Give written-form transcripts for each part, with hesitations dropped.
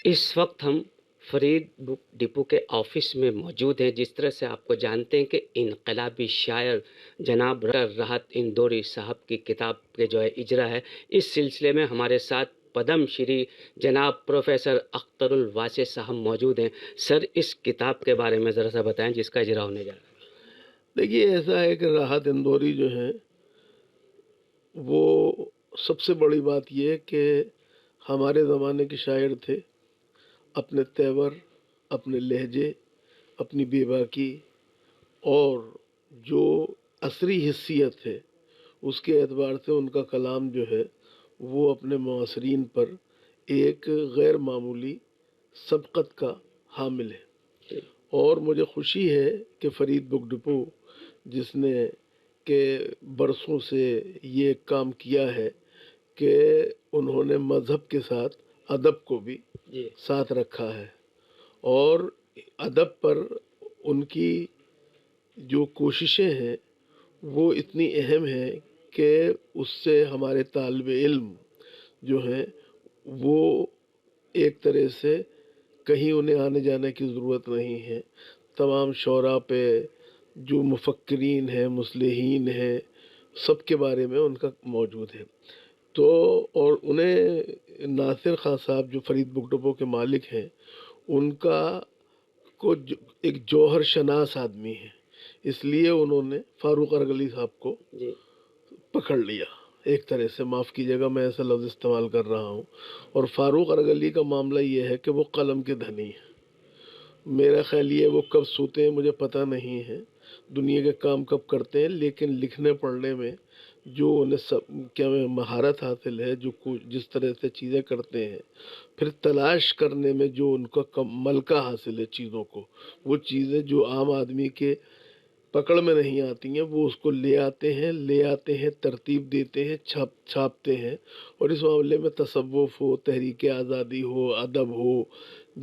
اس وقت ہم Farid book depot کے آفس میں موجود ہیں۔ جس طرح سے آپ کو جانتے ہیں کہ انقلابی شاعر جناب راحت اندوری صاحب کی کتاب کے جو ہے اجرا ہے، اس سلسلے میں ہمارے ساتھ پدم شری جناب پروفیسر اختر الواسع صاحب موجود ہیں۔ سر، اس کتاب کے بارے میں ذرا سا بتائیں جس کا اجرا ہونے جا رہا ہے۔ دیکھیے، ایسا ہے کہ راحت اندوری جو ہیں وہ سب سے بڑی بات یہ ہے کہ ہمارے زمانے کے شاعر تھے۔ اپنے تیور، اپنے لہجے، اپنی بے باکی اور جو عصری حیثیت ہے اس کے اعتبار سے ان کا کلام جو ہے وہ اپنے معاصرین پر ایک غیر معمولی سبقت کا حامل ہے۔ اور مجھے خوشی ہے کہ فرید بک ڈپو جس نے کہ برسوں سے یہ کام کیا ہے کہ انہوں نے مذہب کے ساتھ ادب کو بھی ساتھ رکھا ہے، اور ادب پر ان کی جو کوششیں ہیں وہ اتنی اہم ہیں کہ اس سے ہمارے طالب علم جو ہیں وہ ایک طرح سے کہیں انہیں آنے جانے کی ضرورت نہیں ہے۔ تمام شعراء پہ جو مفکرین ہیں، مصلحین ہیں، سب کے بارے میں ان کا موجود ہے۔ تو اور انہیں ناصر خان صاحب جو فرید بک ڈپو کے مالک ہیں، ان کا ایک جوہر شناس آدمی ہے، اس لیے انہوں نے فاروق ارغلی صاحب کو پکڑ لیا۔ ایک طرح سے معاف کیجیے گا میں ایسا لفظ استعمال کر رہا ہوں، اور فاروق ارغلی کا معاملہ یہ ہے کہ وہ قلم کے دھنی ہیں۔ میرا خیال یہ وہ کب سوتے ہیں مجھے پتہ نہیں ہے، دنیا کے کام کب کرتے ہیں، لیکن لکھنے پڑھنے میں جو انہیں کیا مہارت حاصل ہے، جو جس طرح سے چیزیں کرتے ہیں، پھر تلاش کرنے میں جو ان کا ملکہ حاصل ہے چیزوں کو، وہ چیزیں جو عام آدمی کے پکڑ میں نہیں آتی ہیں، وہ اس کو لے آتے ہیں، ترتیب دیتے ہیں، چھاپتے ہیں۔ اور اس معاملے میں تصوف ہو، تحریک آزادی ہو، ادب ہو،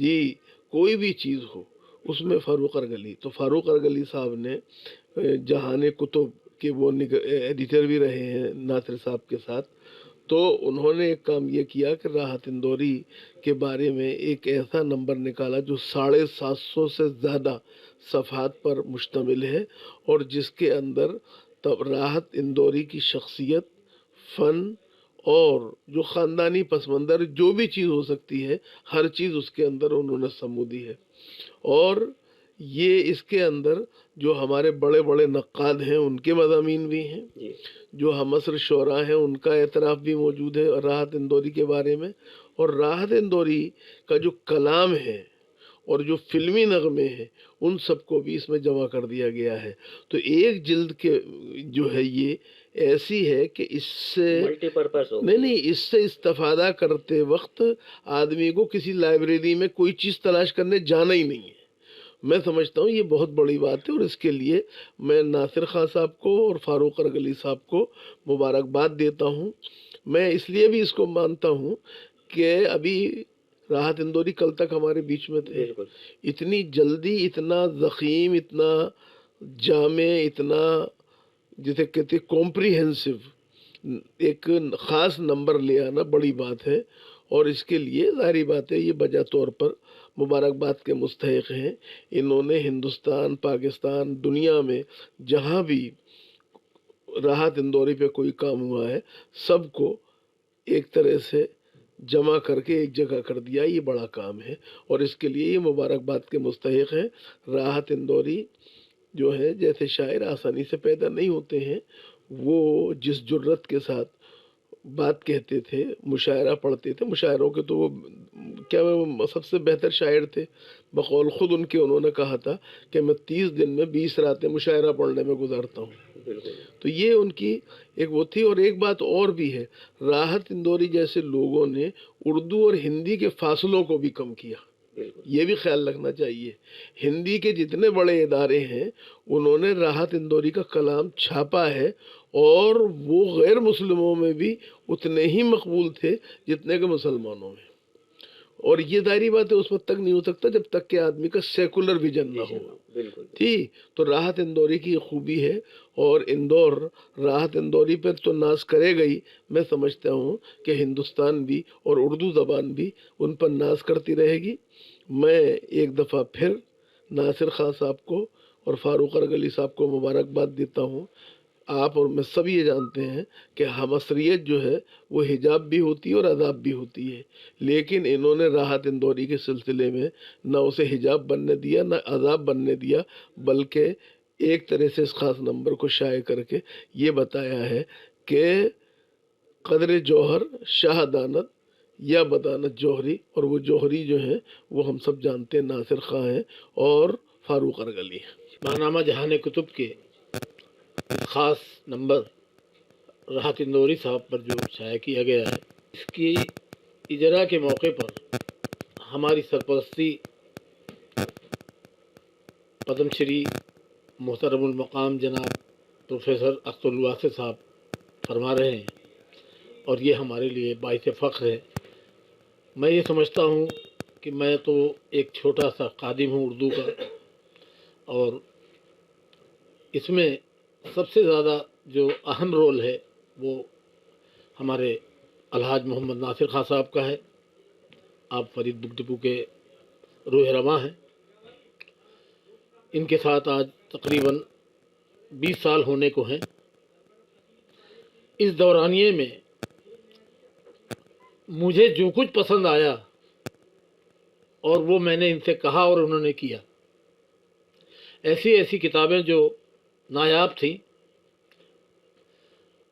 جی کوئی بھی چیز ہو، اس میں فاروق ارغلی، تو فاروق ارغلی صاحب نے جہان کتب کے وہ ایڈیٹر بھی رہے ہیں ناصر صاحب کے ساتھ، تو انہوں نے ایک کام یہ کیا کہ راحت اندوری کے بارے میں ایک ایسا نمبر نکالا جو 750 سے زیادہ صفحات پر مشتمل ہے، اور جس کے اندر راحت اندوری کی شخصیت، فن اور جو خاندانی پس منظر جو بھی چیز ہو سکتی ہے، ہر چیز اس کے اندر انہوں نے سمودی ہے۔ اور یہ اس کے اندر جو ہمارے بڑے بڑے نقاد ہیں ان کے مضامین بھی ہیں، جو ہم عصر شعراء ہیں ان کا اعتراف بھی موجود ہے راحت اندوری کے بارے میں، اور راحت اندوری کا جو کلام ہے اور جو فلمی نغمے ہیں ان سب کو بھی اس میں جمع کر دیا گیا ہے۔ تو ایک جلد کے جو ہے یہ ایسی ہے کہ اس سے ملٹی پرپس ہو، نہیں اس سے استفادہ کرتے وقت آدمی کو کسی لائبریری میں کوئی چیز تلاش کرنے جانا ہی نہیں ہے۔ میں سمجھتا ہوں یہ بہت بڑی بات ہے، اور اس کے لیے میں ناصر خان صاحب کو اور فاروق ارغلی صاحب کو مبارکباد دیتا ہوں۔ میں اس لیے بھی اس کو مانتا ہوں کہ ابھی راحت اندوری کل تک ہمارے بیچ میں تھے، اتنی جلدی اتنا ضخیم، اتنا جامع، اتنا جسے کہتے کمپریہنسو ایک خاص نمبر لے آنا بڑی بات ہے، اور اس کے لیے ظاہری بات ہے یہ بجا طور پر مبارکباد کے مستحق ہیں۔ انہوں نے ہندوستان، پاکستان، دنیا میں جہاں بھی راحت اندوری پہ کوئی کام ہوا ہے سب کو ایک طرح سے جمع کر کے ایک جگہ کر دیا، یہ بڑا کام ہے، اور اس کے لیے یہ مبارکباد کے مستحق ہیں۔ راحت اندوری جو ہے جیسے شاعر آسانی سے پیدا نہیں ہوتے ہیں، وہ جس جرت کے ساتھ بات کہتے تھے، مشاعرہ پڑھتے تھے، مشاعروں کے تو وہ کیا سب سے بہتر شاعر تھے، بقول خود ان کے انہوں نے کہا تھا کہ میں 30 دن میں 20 راتیں مشاعرہ پڑھنے میں گزارتا ہوں۔ تو یہ ان کی ایک وہ تھی۔ اور ایک بات اور بھی ہے، راحت اندوری جیسے لوگوں نے اردو اور ہندی کے فاصلوں کو بھی کم کیا، یہ بھی خیال رکھنا چاہیے۔ ہندی کے جتنے بڑے ادارے ہیں انہوں نے راحت اندوری کا کلام چھاپا ہے، اور وہ غیر مسلموں میں بھی اتنے ہی مقبول تھے جتنے کہ مسلمانوں میں۔ اور یہ ظاہری بات ہے اس وقت تک نہیں ہو سکتا جب تک کہ آدمی کا سیکولر ویژن نہ ہو. بالکل. ٹھیک. تو راحت اندوری کی یہ خوبی ہے، اور اندور راحت اندوری پر تو ناز کرے گئی. میں سمجھتا ہوں کہ ہندوستان بھی اور اردو زبان بھی ان پر ناز کرتی رہے گی. میں ایک دفعہ پھر ناصر خان صاحب کو اور فاروق ارغلی صاحب کو مبارکباد دیتا ہوں. آپ اور میں سب یہ جانتے ہیں کہ ہم عصریت جو ہے وہ حجاب بھی ہوتی ہے اور عذاب بھی ہوتی ہے، لیکن انہوں نے راحت اندوری کے سلسلے میں نہ اسے حجاب بننے دیا نہ عذاب بننے دیا، بلکہ ایک طرح سے اس خاص نمبر کو شائع کر کے یہ بتایا ہے کہ قدر جوہر شاہ دانت یا بدانت جوہری، اور وہ جوہری جو ہیں وہ ہم سب جانتے ہیں ناصر خان ہیں اور فاروق ارغلی ہیں. ماہنامہ جہان کتب کے خاص نمبر راحت اندوری صاحب پر جو شائع کیا گیا ہے، اس کی اجرا کے موقع پر ہماری سرپرستی پدم شری محترم المقام جناب پروفیسر اختر الواسع صاحب فرما رہے ہیں، اور یہ ہمارے لیے باعث فخر ہے. میں یہ سمجھتا ہوں کہ میں تو ایک چھوٹا سا خادم ہوں اردو کا، اور اس میں سب سے زیادہ جو اہم رول ہے وہ ہمارے الحاج محمد ناصر خان صاحب کا ہے. آپ فرید بک ڈپو کے روح رواں ہیں. ان کے ساتھ آج تقریباً 20 سال ہونے کو ہیں. اس دورانیے میں مجھے جو کچھ پسند آیا اور وہ میں نے ان سے کہا اور انہوں نے کیا، ایسی کتابیں جو نایاب تھیں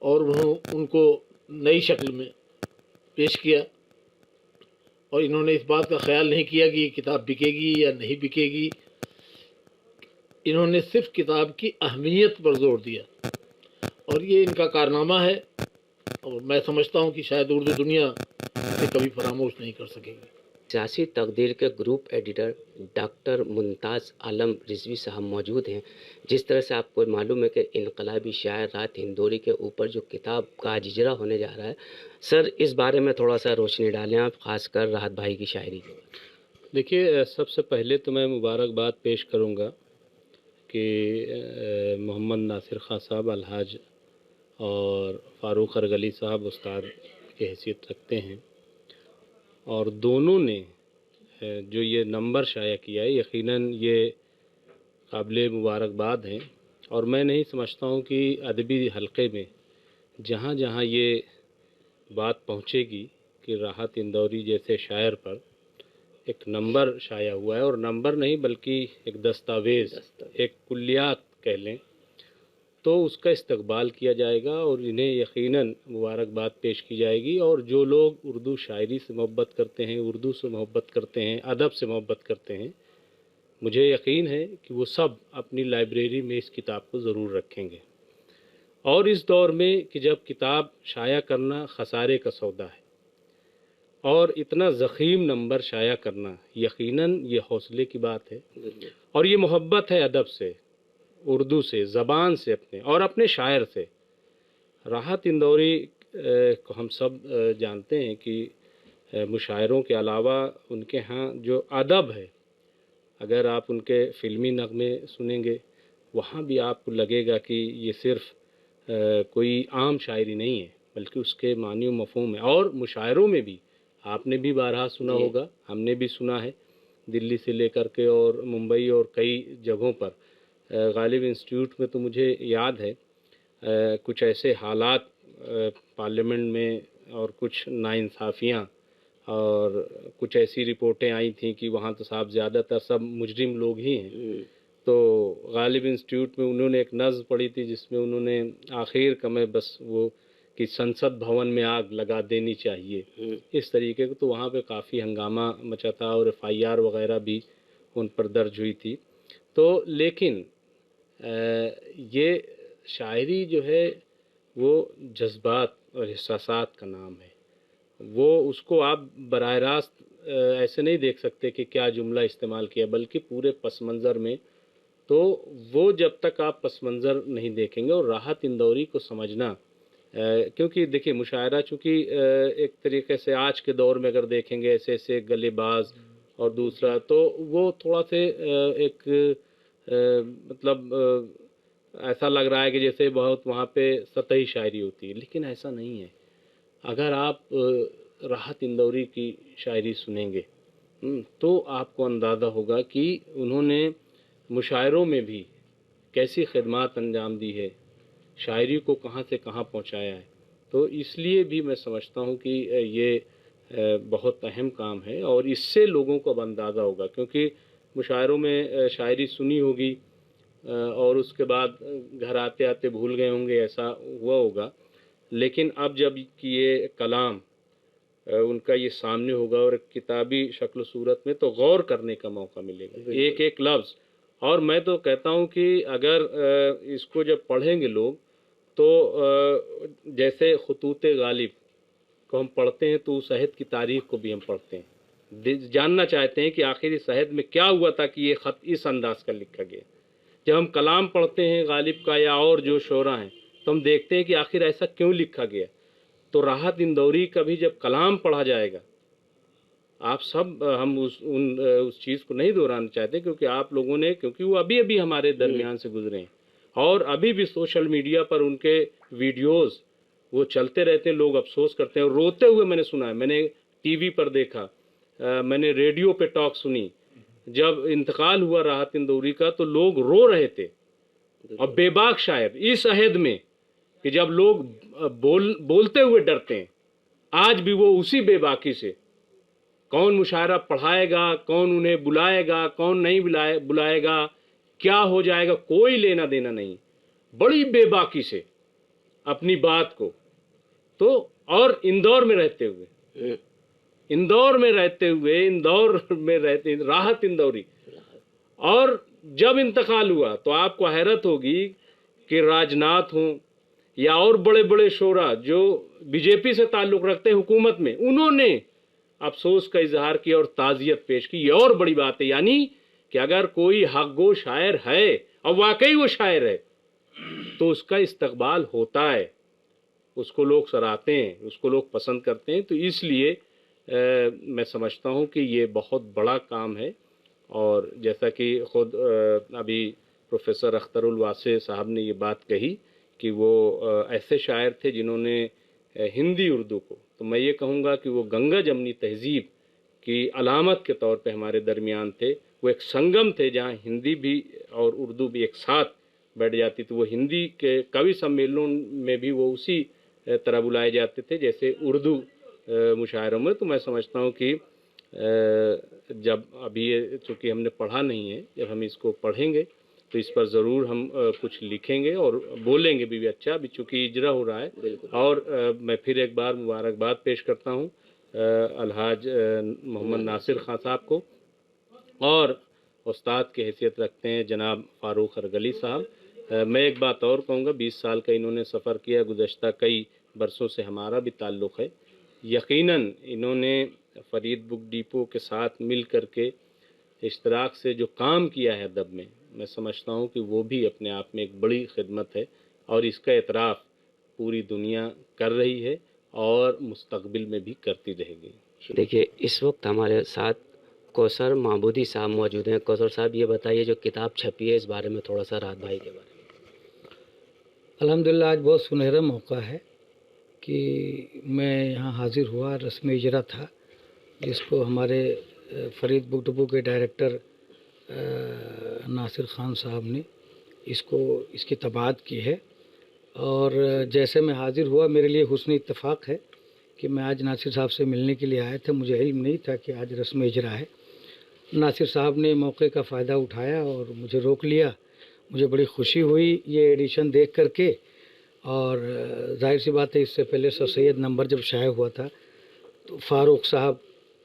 اور ان کو نئی شکل میں پیش کیا، اور انہوں نے اس بات کا خیال نہیں کیا کہ یہ کتاب بکے گی یا نہیں بکے گی. انہوں نے صرف کتاب کی اہمیت پر زور دیا، اور یہ ان کا کارنامہ ہے، اور میں سمجھتا ہوں کہ شاید اردو دنیا اسے کبھی فراموش نہیں کر سکے گی. سیاسی تقدیر کے گروپ ایڈیٹر ڈاکٹر ممتاز عالم رضوی صاحب موجود ہیں. جس طرح سے آپ کو معلوم ہے کہ انقلابی شاعر راحت ہندوری کے اوپر جو کتاب کا آج اجرا ہونے جا رہا ہے، سر اس بارے میں تھوڑا سا روشنی ڈالیں آپ، خاص کر راحت بھائی کی شاعری کی. دیکھیے، سب سے پہلے تو میں مبارکباد پیش کروں گا کہ محمد ناصر خان صاحب الحاج اور فاروق ارغلی صاحب استاد کی حیثیت رکھتے ہیں، اور دونوں نے جو یہ نمبر شائع کیا ہے یقیناً یہ قابل مبارکباد ہیں. اور میں نہیں سمجھتا ہوں کہ ادبی حلقے میں جہاں جہاں یہ بات پہنچے گی کہ راحت اندوری جیسے شاعر پر ایک نمبر شائع ہوا ہے، اور نمبر نہیں بلکہ ایک دستاویز، ایک کلیات کہہ لیں، تو اس کا استقبال کیا جائے گا اور انہیں یقیناً مبارکباد پیش کی جائے گی. اور جو لوگ اردو شاعری سے محبت کرتے ہیں، اردو سے محبت کرتے ہیں، ادب سے محبت کرتے ہیں، مجھے یقین ہے کہ وہ سب اپنی لائبریری میں اس کتاب کو ضرور رکھیں گے. اور اس دور میں کہ جب کتاب شائع کرنا خسارے کا سودا ہے اور اتنا ضخیم نمبر شائع کرنا یقیناً یہ حوصلے کی بات ہے، اور یہ محبت ہے ادب سے، اردو سے، زبان سے، اور اپنے شاعر سے. راحت اندوری کو ہم سب جانتے ہیں کہ مشاعروں کے علاوہ ان کے ہاں جو ادب ہے، اگر آپ ان کے فلمی نغمے سنیں گے وہاں بھی آپ کو لگے گا کہ یہ صرف کوئی عام شاعری نہیں ہے بلکہ اس کے معنی و مفہوم ہے. اور مشاعروں میں بھی آپ نے بھی بارہا سنا ہوگا، ہم نے بھی سنا ہے، دلی سے لے کر کے اور ممبئی اور کئی جگہوں پر. غالب انسٹیٹیوٹ میں تو مجھے یاد ہے کچھ ایسے حالات پارلیمنٹ میں اور کچھ ناانصافیاں اور کچھ ایسی رپورٹیں آئی تھیں کہ وہاں تو صاحب زیادہ تر سب مجرم لوگ ہی ہیں. تو غالب انسٹیٹیوٹ میں انہوں نے ایک نظم پڑھی تھی جس میں انہوں نے آخر کا میں بس وہ کہ سنسد بھون میں آگ لگا دینی چاہیے، اس طریقے کو، تو وہاں پہ کافی ہنگامہ مچا تھا اور FIR وغیرہ بھی ان پر درج ہوئی تھی. تو لیکن یہ شاعری جو ہے وہ جذبات اور احساسات کا نام ہے. وہ اس کو آپ براہ راست ایسے نہیں دیکھ سکتے کہ کیا جملہ استعمال کیا، بلکہ پورے پس منظر میں. تو وہ جب تک آپ پس منظر نہیں دیکھیں گے، اور راحت اندوری کو سمجھنا کیونکہ دیکھیے مشاعرہ چونکہ ایک طریقے سے آج کے دور میں اگر دیکھیں گے ایسے ایسے گلے باز اور دوسرا تو وہ تھوڑا سے ایک مطلب ایسا لگ رہا ہے کہ جیسے بہت وہاں پہ سطحی شاعری ہوتی ہے، لیکن ایسا نہیں ہے۔ اگر آپ راحت اندوری کی شاعری سنیں گے تو آپ کو اندازہ ہوگا کہ انہوں نے مشاعروں میں بھی کیسی خدمات انجام دی ہے، شاعری کو کہاں سے کہاں پہنچایا ہے۔ تو اس لیے بھی میں سمجھتا ہوں کہ یہ بہت اہم کام ہے، اور اس سے لوگوں کو اب اندازہ ہوگا، کیونکہ مشاعروں میں شاعری سنی ہوگی اور اس کے بعد گھر آتے آتے بھول گئے ہوں گے، ایسا ہوا ہوگا۔ لیکن اب جب کہ یہ کلام ان کا یہ سامنے ہوگا اور ایک کتابی شکل و صورت میں، تو غور کرنے کا موقع ملے گا ایک ایک لفظ۔ اور میں تو کہتا ہوں کہ اگر اس کو جب پڑھیں گے لوگ تو جیسے خطوط غالب کو ہم پڑھتے ہیں تو اس عہد کی تاریخ کو بھی ہم پڑھتے ہیں، جاننا چاہتے ہیں کہ آخر اس عہد میں کیا ہوا تھا کہ یہ خط اس انداز کا لکھا گیا۔ جب ہم کلام پڑھتے ہیں غالب کا یا اور جو شعراء ہیں تو ہم دیکھتے ہیں کہ آخر ایسا کیوں لکھا گیا۔ تو راحت اندوری کا بھی جب کلام پڑھا جائے گا، آپ سب ہم اس چیز کو نہیں دہرانا چاہتے، کیونکہ آپ لوگوں نے، کیونکہ وہ ابھی ابھی ہمارے درمیان سے گزرے ہیں اور ابھی بھی سوشل میڈیا پر ان کے ویڈیوز وہ چلتے رہتے ہیں، لوگ افسوس کرتے ہیں اور روتے ہوئے میں نے سنا ہے، میں نے ٹی وی پر دیکھا، میں نے ریڈیو پہ ٹاک سنی، جب انتقال ہوا راحت اندوری کا تو لوگ رو رہے تھے۔ اور بے باک شاعر اس عہد میں کہ جب لوگ بولتے ہوئے ڈرتے ہیں، آج بھی وہ اسی بے باکی سے، کون مشاعرہ پڑھائے گا، کون انہیں بلائے گا، کون نہیں بلائے گا، کیا ہو جائے گا، کوئی لینا دینا نہیں، بڑی بے باکی سے اپنی بات کو۔ تو اور اندور میں رہتے ہوئے راحت اندوری، اور جب انتقال ہوا تو آپ کو حیرت ہوگی کہ راج ناتھ ہوں یا اور بڑے بڑے شعراء جو بی جے پی سے تعلق رکھتے ہیں حکومت میں، انہوں نے افسوس کا اظہار کیا اور تعزیت پیش کی۔ یہ اور بڑی بات ہے، یعنی کہ اگر کوئی حق گو شاعر ہے اور واقعی وہ شاعر ہے تو اس کا استقبال ہوتا ہے، اس کو لوگ سراہتے ہیں، اس کو لوگ پسند کرتے ہیں۔ تو اس لیے میں سمجھتا ہوں کہ یہ بہت بڑا کام ہے، اور جیسا کہ خود ابھی پروفیسر اختر الواسع صاحب نے یہ بات کہی کہ وہ ایسے شاعر تھے جنہوں نے ہندی اردو کو، تو میں یہ کہوں گا کہ وہ گنگا جمنی تہذیب کی علامت کے طور پہ ہمارے درمیان تھے۔ وہ ایک سنگم تھے جہاں ہندی بھی اور اردو بھی ایک ساتھ بیٹھ جاتی تھی۔ وہ ہندی کے کوی سمیلنوں میں بھی وہ اسی طرح بلائے جاتے تھے جیسے اردو مشاعروں میں۔ تو میں سمجھتا ہوں کہ جب ابھی یہ چونکہ ہم نے پڑھا نہیں ہے، جب ہم اس کو پڑھیں گے تو اس پر ضرور ہم کچھ لکھیں گے اور بولیں گے بھی اچھا، ابھی چونکہ اجرا ہو رہا ہے۔ اور میں پھر ایک بار مبارکباد پیش کرتا ہوں الحاج محمد ناصر خان صاحب کو، اور استاد کی حیثیت رکھتے ہیں جناب فاروق ارگلی صاحب۔ میں ایک بات اور کہوں گا، 20 سال کا انہوں نے سفر کیا، گزشتہ کئی برسوں سے ہمارا بھی تعلق ہے۔ یقیناً انہوں نے فرید بک ڈیپو کے ساتھ مل کر کے اشتراک سے جو کام کیا ہے ادب میں سمجھتا ہوں کہ وہ بھی اپنے آپ میں ایک بڑی خدمت ہے، اور اس کا اعتراف پوری دنیا کر رہی ہے اور مستقبل میں بھی کرتی رہے گی۔ دیکھیے اس وقت ہمارے ساتھ کوثر معبودی صاحب موجود ہیں۔ کوثر صاحب یہ بتائیے جو کتاب چھپی ہے اس بارے میں تھوڑا سا، راحت بھائی کے بارے میں۔ الحمدللہ آج بہت سنہرا موقع ہے کہ میں یہاں حاضر ہوا، رسم اجرا تھا جس کو ہمارے فرید بک ڈپو کے ڈائریکٹر ناصر خان صاحب نے اس کی طباعت کی ہے، اور جیسے میں حاضر ہوا میرے لیے حسن اتفاق ہے کہ میں آج ناصر صاحب سے ملنے کے لیے آیا تھا۔ مجھے علم نہیں تھا کہ آج رسم اجرا ہے۔ ناصر صاحب نے موقع کا فائدہ اٹھایا اور مجھے روک لیا۔ مجھے بڑی خوشی ہوئی یہ ایڈیشن دیکھ کر کے، اور ظاہر سی بات ہے اس سے پہلے سر سید نمبر جب شائع ہوا تھا تو فاروق صاحب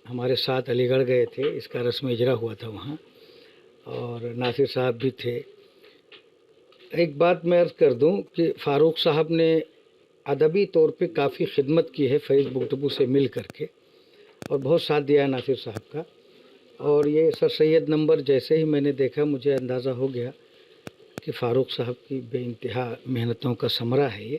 ہمارے ساتھ علی گڑھ گئے تھے، اس کا رسم اجرا ہوا تھا وہاں، اور ناصر صاحب بھی تھے۔ ایک بات میں عرض کر دوں کہ فاروق صاحب نے ادبی طور پہ کافی خدمت کی ہے فرید بک ڈپو سے مل کر کے، اور بہت ساتھ دیا ہے ناصر صاحب کا۔ اور یہ سر سید نمبر جیسے ہی میں نے دیکھا مجھے اندازہ ہو گیا کہ فاروق صاحب کی بے انتہا محنتوں کا ثمرہ ہے یہ۔